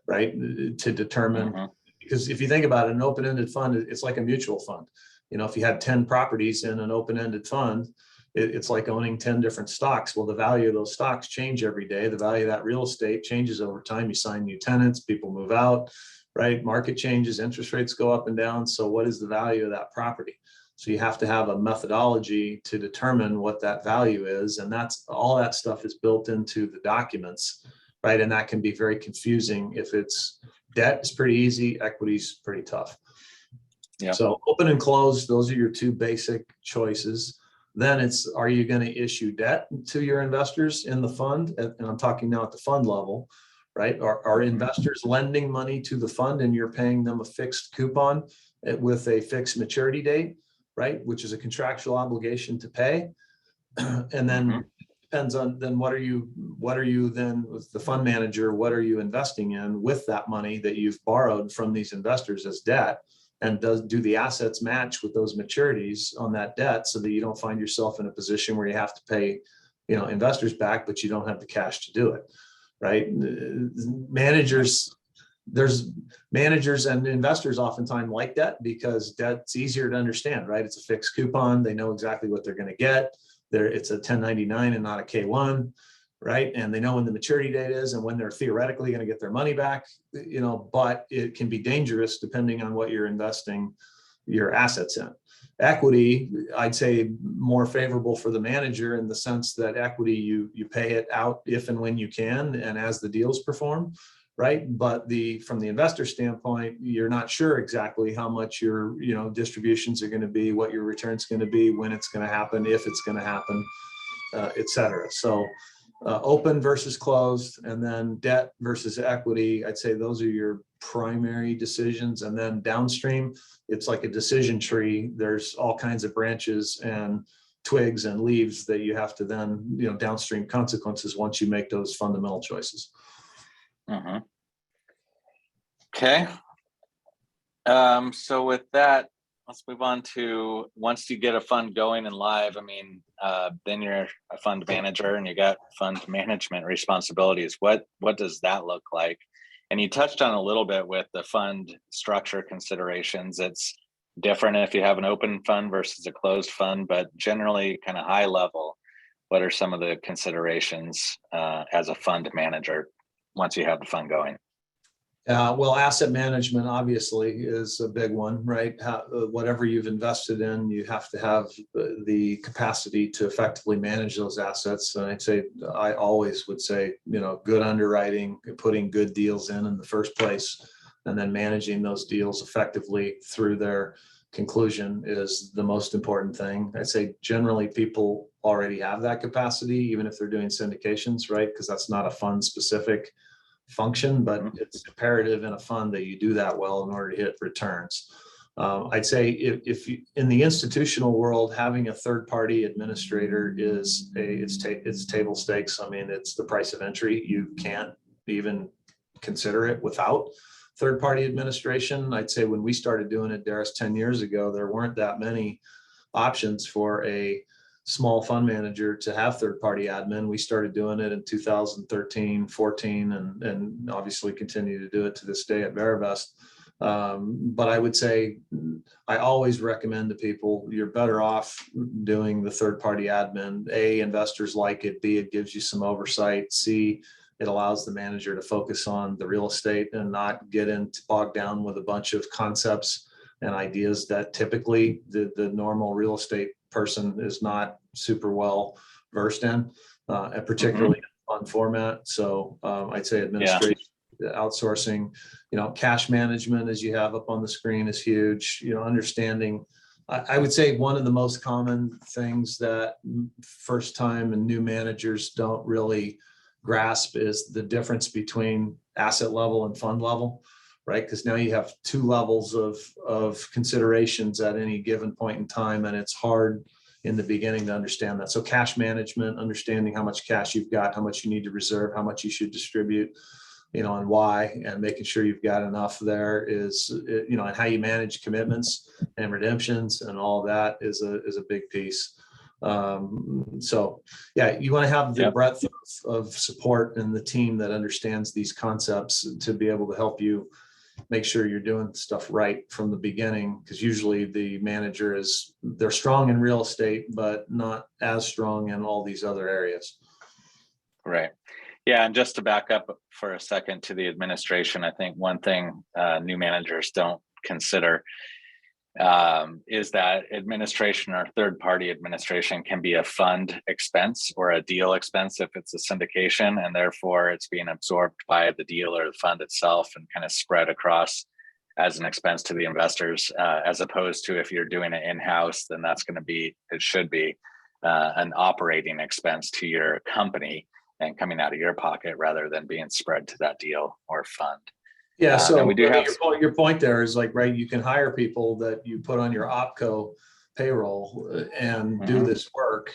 Speaker 2: right? To determine, because if you think about it, an open-ended fund, it's like a mutual fund. If you had 10 properties in an open-ended fund, it's like owning 10 different stocks. Well, the value of those stocks change every day. The value of that real estate changes over time. You sign new tenants, people move out, right? Market changes, interest rates go up and down. So what is the value of that property? So you have to have a methodology to determine what that value is. And that's all that stuff is built into the documents, right? And that can be very confusing. If it's debt, it's pretty easy. Equity's pretty tough. Yeah. So open and closed, those are your two basic choices. Then it's, are you going to issue debt to your investors in the fund? And I'm talking now at the fund level, right? Are investors lending money to the fund and you're paying them a fixed coupon with a fixed maturity date, right? Which is a contractual obligation to pay. And then depends on then what are you then with the fund manager, what are you investing in with that money that you've borrowed from these investors as debt? And do the assets match with those maturities on that debt so that you don't find yourself in a position where you have to pay, investors back, but you don't have the cash to do it, right? There's managers and investors oftentimes like debt because debt's easier to understand, right? It's a fixed coupon. They know exactly what they're going to get. It's a 1099 and not a K1. Right. And they know when the maturity date is and when they're theoretically going to get their money back, but it can be dangerous depending on what you're investing your assets in. Equity, I'd say more favorable for the manager in the sense that equity, you pay it out if and when you can and as the deals perform. Right. But from the investor standpoint, you're not sure exactly how much your, distributions are going to be, what your return's going to be, when it's going to happen, if it's going to happen, et cetera. So open versus closed, and then debt versus equity. I'd say those are your primary decisions. And then downstream, it's like a decision tree. There's all kinds of branches and twigs and leaves that you have to then, downstream consequences once you make those fundamental choices.
Speaker 3: Okay. So with that, let's move on to once you get a fund going and live, then you're a fund manager and you got fund management responsibilities. What does that look like? And you touched on a little bit with the fund structure considerations. It's different if you have an open fund versus a closed fund, but generally kind of high level, what are some of the considerations as a fund manager once you have the fund going?
Speaker 2: Well, asset management obviously is a big one, right? Whatever you've invested in, you have to have the capacity to effectively manage those assets. And I always would say, good underwriting, putting good deals in the first place, and then managing those deals effectively through their conclusion is the most important thing. I'd say generally people already have that capacity, even if they're doing syndications, right? Because that's not a fund specific function, but it's imperative in a fund that you do that well in order to hit returns. I'd say if you, in the institutional world, having a third party administrator it's table stakes. I mean, it's the price of entry. You can't even consider it without third party administration. I'd say when we started doing it, Darris, 10 years ago, there weren't that many options for a small fund manager to have third-party admin. We started doing it in 2013, 14, and obviously continue to do it to this day at Verivest. But I would say I always recommend to people, you're better off doing the third-party admin. A, investors like it. B, it gives you some oversight. C, it allows the manager to focus on the real estate and not get bogged down with a bunch of concepts and ideas that typically the normal real estate person is not super well versed in, and particularly on format. So I'd say administration, outsourcing, cash management, as you have up on the screen, is huge. Understanding, I would say one of the most common things that first time and new managers don't really grasp is the difference between asset level and fund level. Right, because now you have two levels of considerations at any given point in time, and it's hard in the beginning to understand that. So cash management, understanding how much cash you've got, how much you need to reserve, how much you should distribute, and why, and making sure you've got enough there is, and how you manage commitments and redemptions and all of that is a big piece. So yeah, you want to have the breadth of support and the team that understands these concepts to be able to help you make sure you're doing stuff right from the beginning, because usually the manager they're strong in real estate, but not as strong in all these other areas.
Speaker 3: Right. Yeah. And just to back up for a second to the administration, I think one thing new managers don't consider is that administration or third-party administration can be a fund expense or a deal expense if it's a syndication, and therefore it's being absorbed by the deal or the fund itself and kind of spread across as an expense to the investors, as opposed to if you're doing it in-house, then it should be an operating expense to your company and coming out of your pocket rather than being spread to that deal or fund.
Speaker 2: Yeah, so
Speaker 3: we do have
Speaker 2: your point there is like, right, you can hire people that you put on your opco payroll and do this work,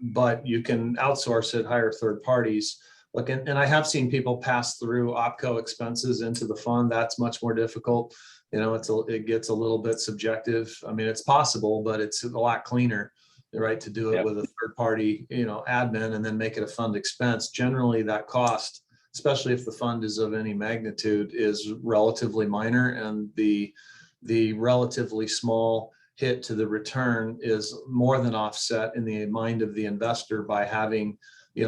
Speaker 2: but you can outsource it, hire third parties. Look, and I have seen people pass through opco expenses into the fund. That's much more difficult. It gets a little bit subjective. I mean, it's possible, but it's a lot cleaner, right, to do it with a third party, admin, and then make it a fund expense. Generally, that cost, especially if the fund is of any magnitude, is relatively minor, and the relatively small hit to the return is more than offset in the mind of the investor by having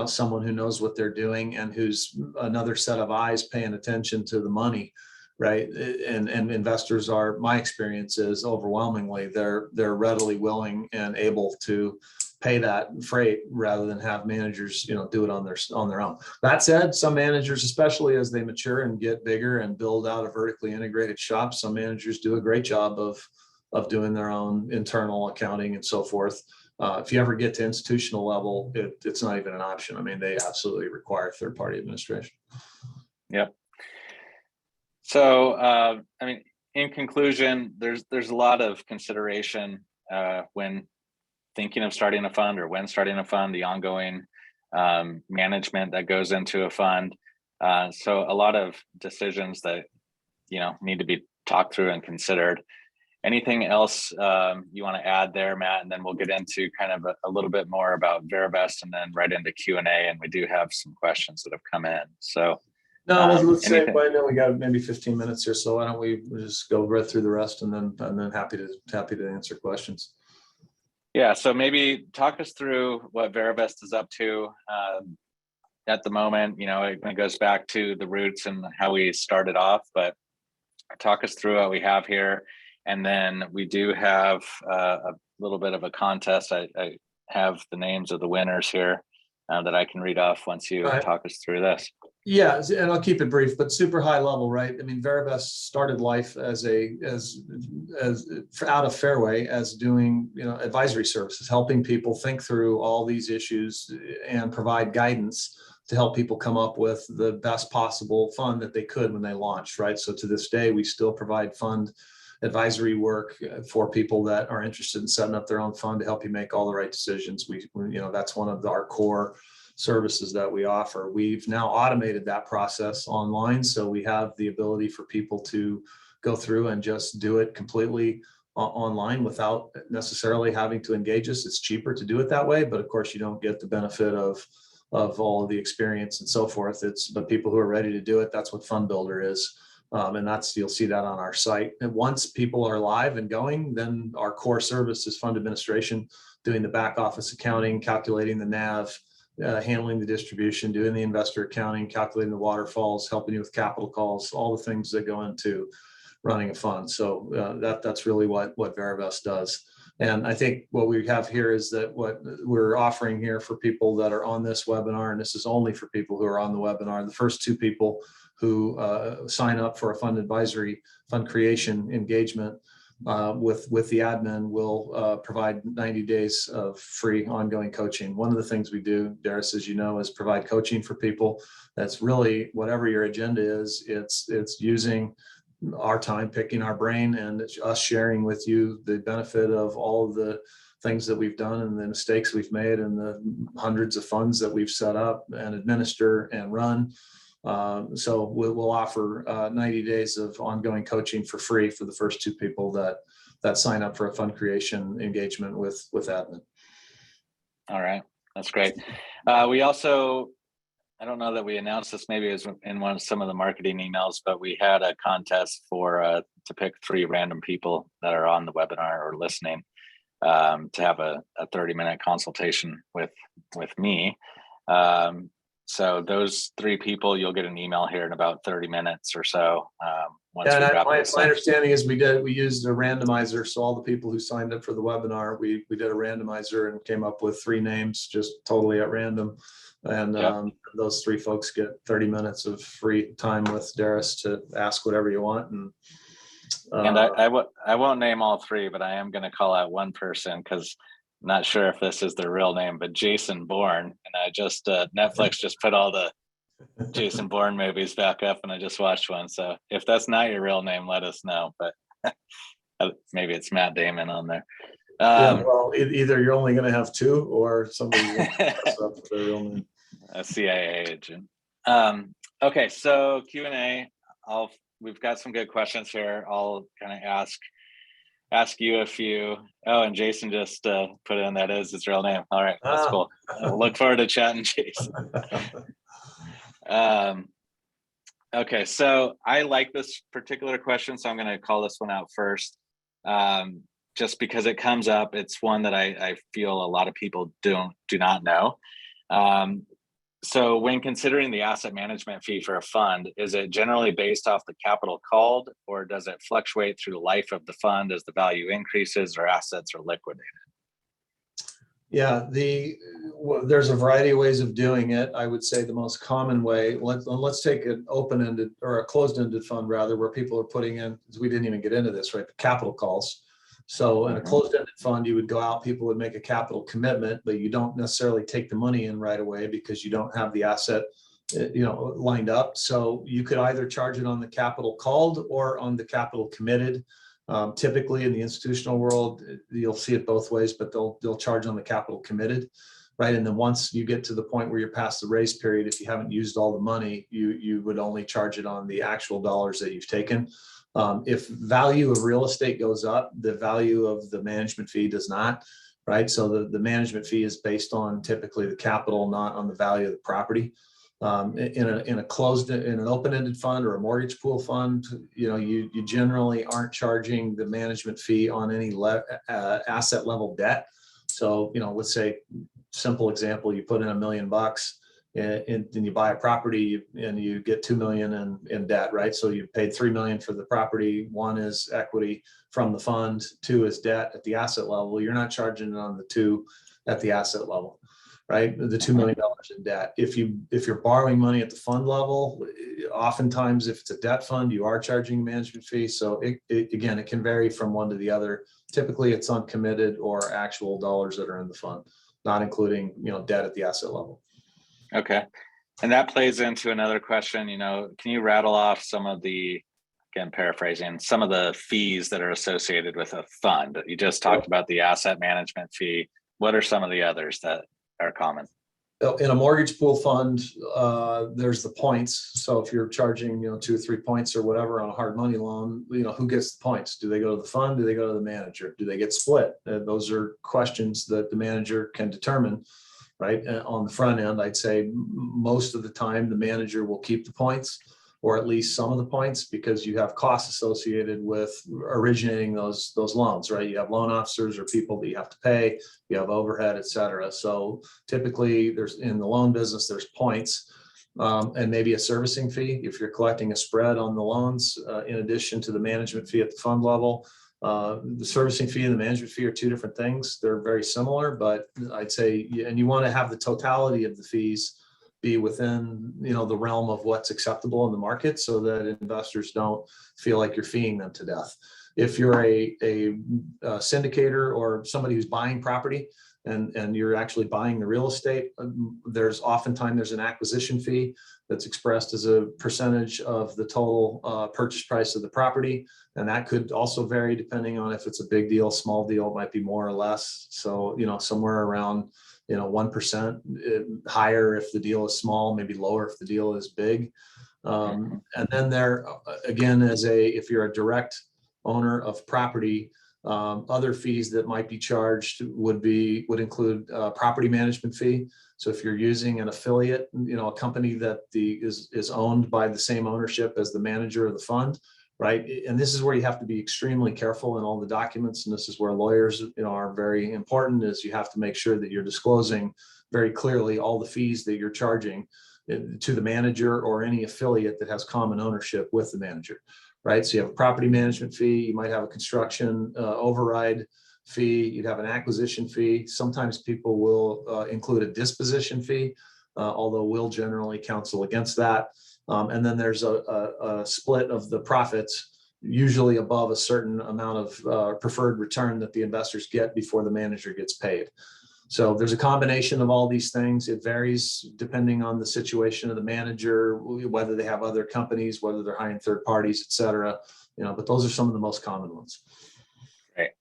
Speaker 2: someone who knows what they're doing and who's another set of eyes paying attention to the money, right? And investors are, my experience is overwhelmingly they're readily willing and able to pay that freight rather than have managers, do it on their own. That said, some managers, especially as they mature and get bigger and build out a vertically integrated shop, some managers do a great job of doing their own internal accounting and so forth. If you ever get to institutional level, it's not even an option. I mean, they absolutely require third-party administration.
Speaker 3: Yep. So, in conclusion, there's a lot of consideration when thinking of starting a fund or when starting a fund, the ongoing management that goes into a fund. So a lot of decisions that, need to be talked through and considered. Anything else you want to add there, Matt? And then we'll get into kind of a little bit more about Verivest and then right into Q&A. And we do have some questions that have come in. So
Speaker 2: no, let's say by now we got maybe 15 minutes or so. Why don't we just go right through the rest and then happy to answer questions.
Speaker 3: Yeah, so maybe talk us through what Verivest is up to. at the moment. It goes back to the roots and how we started off, but talk us through what we have here. And then we do have a little bit of a contest. I have the names of the winners here that I can read off once you talk us through this.
Speaker 2: Yeah, and I'll keep it brief, but super high level, right? I mean, Verivest started life as out of Fairway as doing, advisory services, helping people think through all these issues and provide guidance to help people come up with the best possible fund that they could when they launched, right? So to this day, we still provide fund advisory work for people that are interested in setting up their own fund to help you make all the right decisions. That's one of our core services that we offer. We've now automated that process online, so we have the ability for people to go through and just do it completely online without necessarily having to engage us. It's cheaper to do it that way, but of course you don't get the benefit of all of the experience and so forth. But people who are ready to do it, that's what Fund Builder is. And you'll see that on our site. And once people are live and going, then our core service is fund administration, doing the back office accounting, calculating the NAV, handling the distribution, doing the investor accounting, calculating the waterfalls, helping you with capital calls, all the things that go into running a fund. So that's really what Verivest does. And I think what we have here is that what we're offering here for people that are on this webinar, and this is only for people who are on the webinar, the first two people who sign up for a fund advisory, fund creation engagement with the admin will provide 90 days of free ongoing coaching. One of the things we do, Darris, as you know, is provide coaching for people. That's really whatever your agenda is. It's using our time, picking our brain, and it's us sharing with you the benefit of all of the things that we've done and the mistakes we've made and the hundreds of funds that we've set up and administer and run. So we'll offer 90 days of ongoing coaching for free for the first two people that sign up for a fund creation engagement with admin.
Speaker 3: All right, that's great. We also, I don't know that we announced this, maybe it was in some of the marketing emails, but we had a contest to pick 3 random people that are on the webinar or listening to have a 30-minute consultation with me. So those 3 people, you'll get an email here in about 30 minutes or so. Once we wrap this up.
Speaker 2: My understanding is we used a randomizer. So all the people who signed up for the webinar, we did a randomizer and came up with 3 names just totally at random. And those 3 folks get 30 minutes of free time with Darris to ask whatever you want. And
Speaker 3: I won't name all 3, but I am going to call out one person because I'm not sure if this is their real name, but Jason Bourne. And I just Netflix just put all the Jason Bourne movies back up, and I just watched one. So if that's not your real name, let us know. But maybe it's Matt Damon on there.
Speaker 2: Well, either you're only going to have 2, or somebody will mess up with their real name.
Speaker 3: A CIA agent. Okay, so Q&A. We've got some good questions here. I'll kind of ask you a few. Oh, and Jason just put in that is his real name. All right, that's cool. I'll look forward to chatting, Jason. Okay, so I like this particular question, so I'm going to call this one out first. Just because it comes up, it's one that I feel a lot of people do not know. So when considering the asset management fee for a fund, is it generally based off the capital called, or does it fluctuate through the life of the fund as the value increases or assets are liquidated?
Speaker 2: Yeah, there's a variety of ways of doing it. I would say the most common way, let's take an open-ended or a closed-ended fund rather, where people are putting in, because we didn't even get into this, right? The capital calls. So in a closed-ended fund, you would go out, people would make a capital commitment, but you don't necessarily take the money in right away because you don't have the asset, lined up. So you could either charge it on the capital called or on the capital committed. Typically in the institutional world, you'll see it both ways, but they'll charge on the capital committed, right? And then once you get to the point where you're past the raise period, if you haven't used all the money, you would only charge it on the actual dollars that you've taken. If value of real estate goes up, the value of the management fee does not, right? So the management fee is based on typically the capital, not on the value of the property. In an open-ended fund or a mortgage pool fund, you generally aren't charging the management fee on any asset level debt. So, let's say, simple example, you put in $1 million, and you buy a property and you get 2 million in debt, right? So you paid 3 million for the property. 1 is equity from the fund, 2 is debt at the asset level. You're not charging it on the 2 at the asset level, right? The $2 million in debt. If you're borrowing money at the fund level, oftentimes if it's a debt fund, you are charging management fees. So again, it can vary from one to the other. Typically it's uncommitted or actual dollars that are in the fund, not including, debt at the asset level.
Speaker 3: Okay. And that plays into another question, can you rattle off some of the, again, paraphrasing, some of the fees that are associated with a fund? You just talked about the asset management fee. What are some of the others that are common?
Speaker 2: In a mortgage pool fund, there's the points. So if you're charging, 2 or 3 points or whatever on a hard money loan, who gets the points? Do they go to the fund? Do they go to the manager? Do they get split? Those are questions that the manager can determine, right? On the front end, I'd say most of the time the manager will keep the points, or at least some of the points, because you have costs associated with originating those loans, right? You have loan officers or people that you have to pay, you have overhead, et cetera. So typically in the loan business, there's points and maybe a servicing fee if you're collecting a spread on the loans, in addition to the management fee at the fund level. The servicing fee and the management fee are 2 different things. They're very similar, but I'd say, and you want to have the totality of the fees be within, the realm of what's acceptable in the market, so that investors don't feel like you're feeing them to death. If you're a syndicator or somebody who's buying property and you're actually buying the real estate, there's oftentimes an acquisition fee that's expressed as a percentage of the total purchase price of the property. And that could also vary depending on if it's a big deal, small deal, it might be more or less. So, somewhere around 1% higher if the deal is small, maybe lower if the deal is big. And then there, again, if you're a direct owner of property, other fees that might be charged would include property management fee. So if you're using an affiliate, a company that is owned by the same ownership as the manager of the fund, right? And this is where you have to be extremely careful in all the documents. And this is where lawyers, are very important, is you have to make sure that you're disclosing very clearly all the fees that you're charging to the manager or any affiliate that has common ownership with the manager, right? So you have a property management fee, you might have a construction override fee, you'd have an acquisition fee. Sometimes people will include a disposition fee, although we'll generally counsel against that. And then there's a split of the profits, usually above a certain amount of preferred return that the investors get before the manager gets paid. So there's a combination of all these things. It varies depending on the situation of the manager, whether they have other companies, whether they're hiring third parties, et cetera. But those are some of the most common ones.
Speaker 3: Great.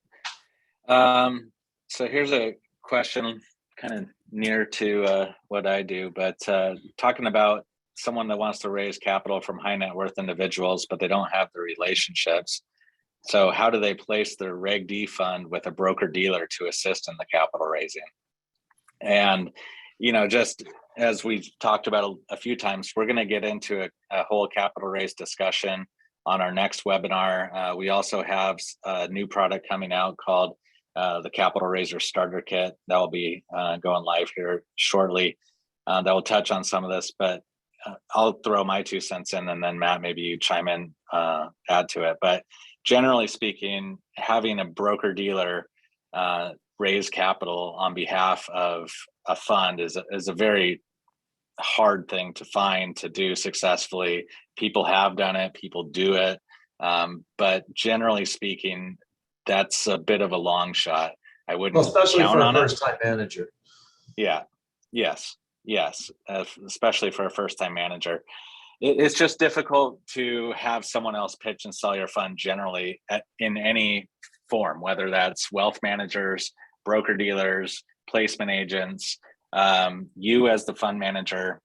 Speaker 3: So here's a question kind of near to what I do, but talking about someone that wants to raise capital from high net worth individuals, but they don't have the relationships. So how do they place their Reg D fund with a broker dealer to assist in the capital raising? And, just as we've talked about a few times, we're going to get into a whole capital raise discussion on our next webinar. We also have a new product coming out called the Capital Raiser Starter Kit that will be going live here shortly. That will touch on some of this, but I'll throw my 2 cents in, and then Matt, maybe you chime in, add to it. But generally speaking, having a broker dealer raise capital on behalf of a fund is a very hard thing to find, to do successfully. People have done it, people do it. But generally speaking, that's a bit of a long shot. I wouldn't
Speaker 2: especially
Speaker 3: count
Speaker 2: for
Speaker 3: on
Speaker 2: a first-time manager.
Speaker 3: Yeah. Yes. Especially for a first-time manager. It's just difficult to have someone else pitch and sell your fund generally in any form, whether that's wealth managers, broker dealers, placement agents. You as the fund manager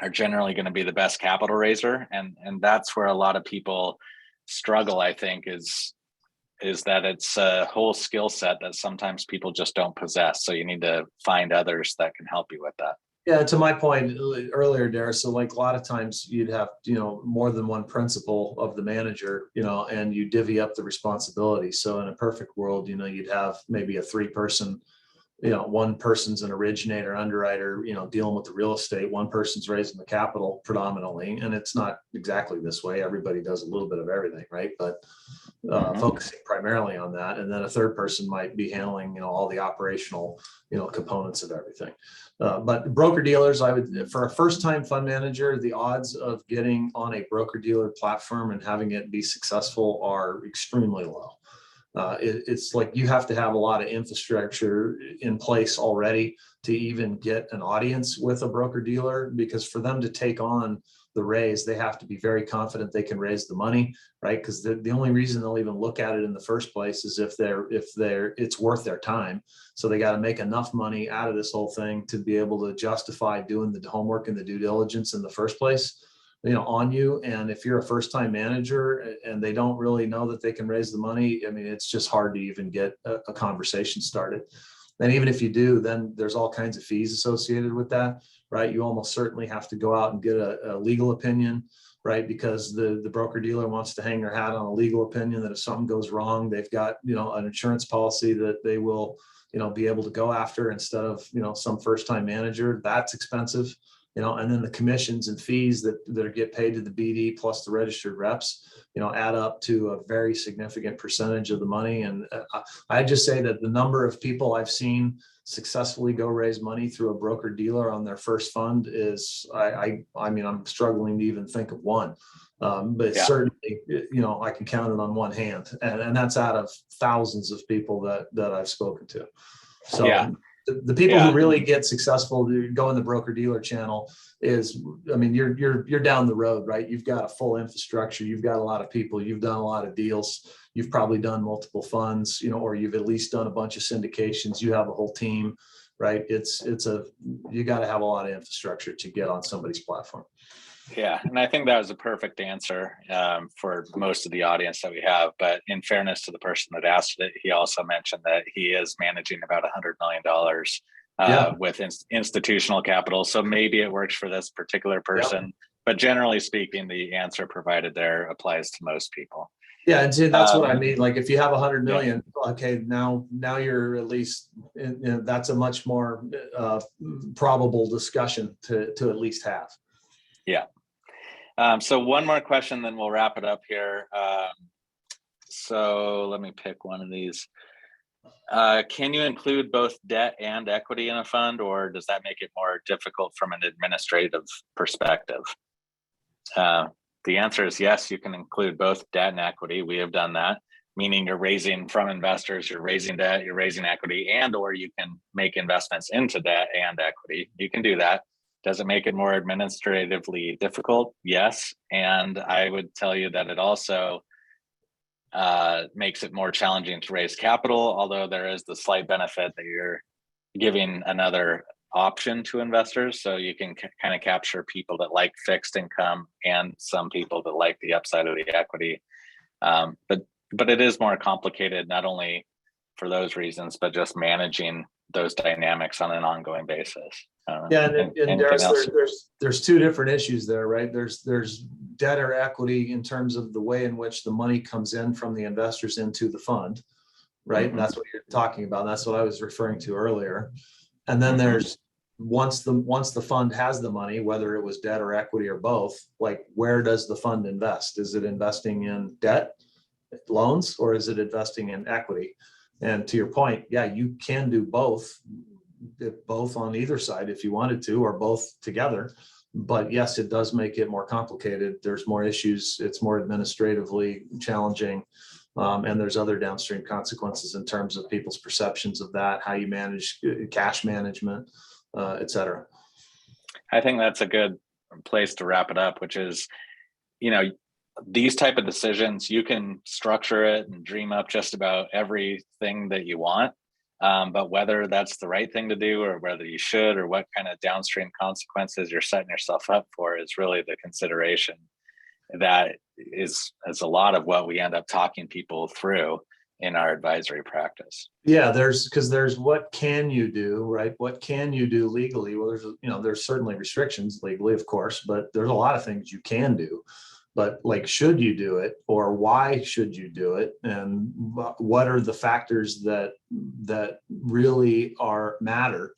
Speaker 3: are generally going to be the best capital raiser. And that's where a lot of people struggle, I think, is that it's a whole skill set that sometimes people just don't possess. So you need to find others that can help you with that.
Speaker 2: Yeah, to my point earlier, Darris, so like a lot of times you'd have, more than one principal of the manager, and you divvy up the responsibility. So in a perfect world, you'd have maybe a 3-person one person's an originator, underwriter, dealing with the real estate, one person's raising the capital predominantly, and it's not exactly this way. Everybody does a little bit of everything, right? But focusing primarily on that, and then a third person might be handling, all the operational, components of everything. But broker dealers, for a first-time fund manager, the odds of getting on a broker dealer platform and having it be successful are extremely low. It's like you have to have a lot of infrastructure in place already to even get an audience with a broker dealer, because for them to take on the raise, they have to be very confident they can raise the money, right? Because the only reason they'll even look at it in the first place is if it's worth their time. So they got to make enough money out of this whole thing to be able to justify doing the homework and the due diligence in the first place, on you. And if you're a first-time manager and they don't really know that they can raise the money, I mean, it's just hard to even get a conversation started. And even if you do, then there's all kinds of fees associated with that, right? You almost certainly have to go out and get a legal opinion, right? Because the broker dealer wants to hang their hat on a legal opinion that if something goes wrong, they've got, an insurance policy that they will, be able to go after instead of, some first-time manager. That's expensive. And then the commissions and fees that get paid to the BD plus the registered reps, add up to a very significant percentage of the money. And I just say that the number of people I've seen successfully go raise money through a broker dealer on their first fund is, I mean, I'm struggling to even think of one. But certainly, I can count it on one hand, and that's out of thousands of people that I've spoken to. So the people who really get successful go in the broker dealer channel is, I mean, you're down the road, right? You've got a full infrastructure, you've got a lot of people, you've done a lot of deals, you've probably done multiple funds, or you've at least done a bunch of syndications, you have a whole team, right? You got to have a lot of infrastructure to get on somebody's platform.
Speaker 3: Yeah, and I think that was a perfect answer for most of the audience that we have. But in fairness to the person that asked it, he also mentioned that he is managing about $100 million with institutional capital. So maybe it works for this particular person. But generally speaking, the answer provided there applies to most people.
Speaker 2: Yeah, and see, that's what I mean. Like if you have 100 million, okay, now you're at least, that's a much more probable discussion to at least have.
Speaker 3: Yeah. So one more question, then we'll wrap it up here. So let me pick one of these. Can you include both debt and equity in a fund, or does that make it more difficult from an administrative perspective? The answer is yes, you can include both debt and equity. We have done that, meaning you're raising from investors, you're raising debt, you're raising equity, and or you can make investments into debt and equity. You can do that. Does it make it more administratively difficult? Yes. And I would tell you that it also makes it more challenging to raise capital, although there is the slight benefit that you're giving another option to investors. So you can kind of capture people that like fixed income and some people that like the upside of the equity. But it is more complicated, not only for those reasons, but just managing those dynamics on an ongoing basis.
Speaker 2: And Darris, there's two different issues there, right? There's debt or equity in terms of the way in which the money comes in from the investors into the fund, right? And that's what you're talking about. That's what I was referring to earlier. And then there's once the fund has the money, whether it was debt or equity or both, like where does the fund invest? Is it investing in debt, loans, or is it investing in equity? And to your point, you can do both on either side if you wanted to, or both together. But yes, it does make it more complicated. There's more issues. It's more administratively challenging. And there's other downstream consequences in terms of people's perceptions of that, how you manage cash management, et cetera.
Speaker 3: I think that's a good place to wrap it up, which is, these type of decisions, you can structure it and dream up just about everything that you want. But whether that's the right thing to do, or whether you should, or what kind of downstream consequences you're setting yourself up for, is really the consideration. That is a lot of what we end up talking people through in our advisory practice.
Speaker 2: Yeah, there's what can you do, right? What can you do legally? Well, there's certainly restrictions legally, of course, but there's a lot of things you can do. but like, should you do it, or why should you do it, and what are the factors that really matter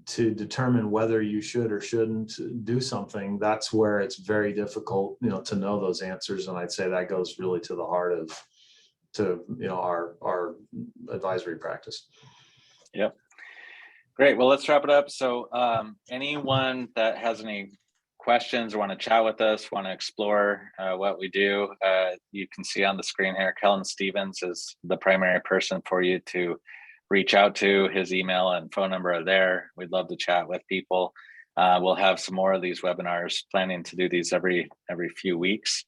Speaker 2: to determine whether you should or shouldn't do something. That's where it's very difficult, to know those answers. And I'd say that goes really to the heart of our advisory practice.
Speaker 3: Yep. Great. Well, let's wrap it up. So anyone that has any questions or want to chat with us, want to explore what we do, you can see on the screen here, Kellen Stevens is the primary person for you to reach out to. His email and phone number are there. We'd love to chat with people. We'll have some more of these webinars, planning to do these every few weeks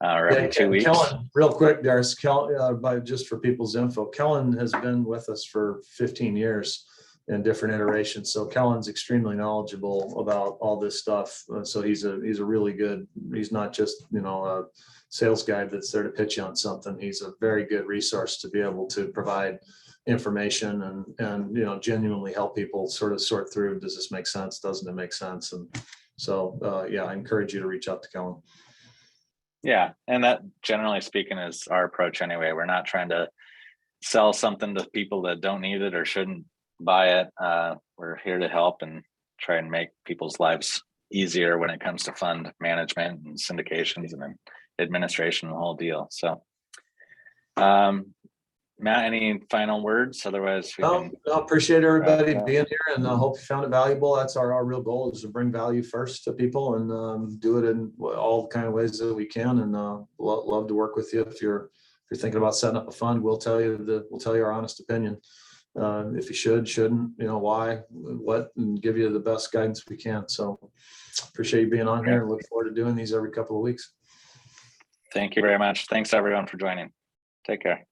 Speaker 3: or every 2 weeks.
Speaker 2: Kellen, real quick, Darris, just for people's info, Kellen has been with us for 15 years in different iterations. So Kellen's extremely knowledgeable about all this stuff. So he's a really good, he's not just, a sales guy that's there to pitch you on something. He's a very good resource to be able to provide information and genuinely help people sort of sort through, does this make sense? Doesn't it make sense? And so, I encourage you to reach out to Kellen.
Speaker 3: Yeah. And that, generally speaking, is our approach anyway. We're not trying to sell something to people that don't need it or shouldn't buy it. We're here to help and try and make people's lives easier when it comes to fund management and syndications and administration and the whole deal. So Matt, any final words? Otherwise,
Speaker 2: I appreciate everybody being here, and I hope you found it valuable. That's our real goal, is to bring value first to people and do it in all the kind of ways that we can. And love to work with you. If you're thinking about setting up a fund, we'll tell you our honest opinion. If you shouldn't, why, what, and give you the best guidance we can. So appreciate you being on here, and look forward to doing these every couple of weeks.
Speaker 3: Thank you very much. Thanks everyone for joining. Take care.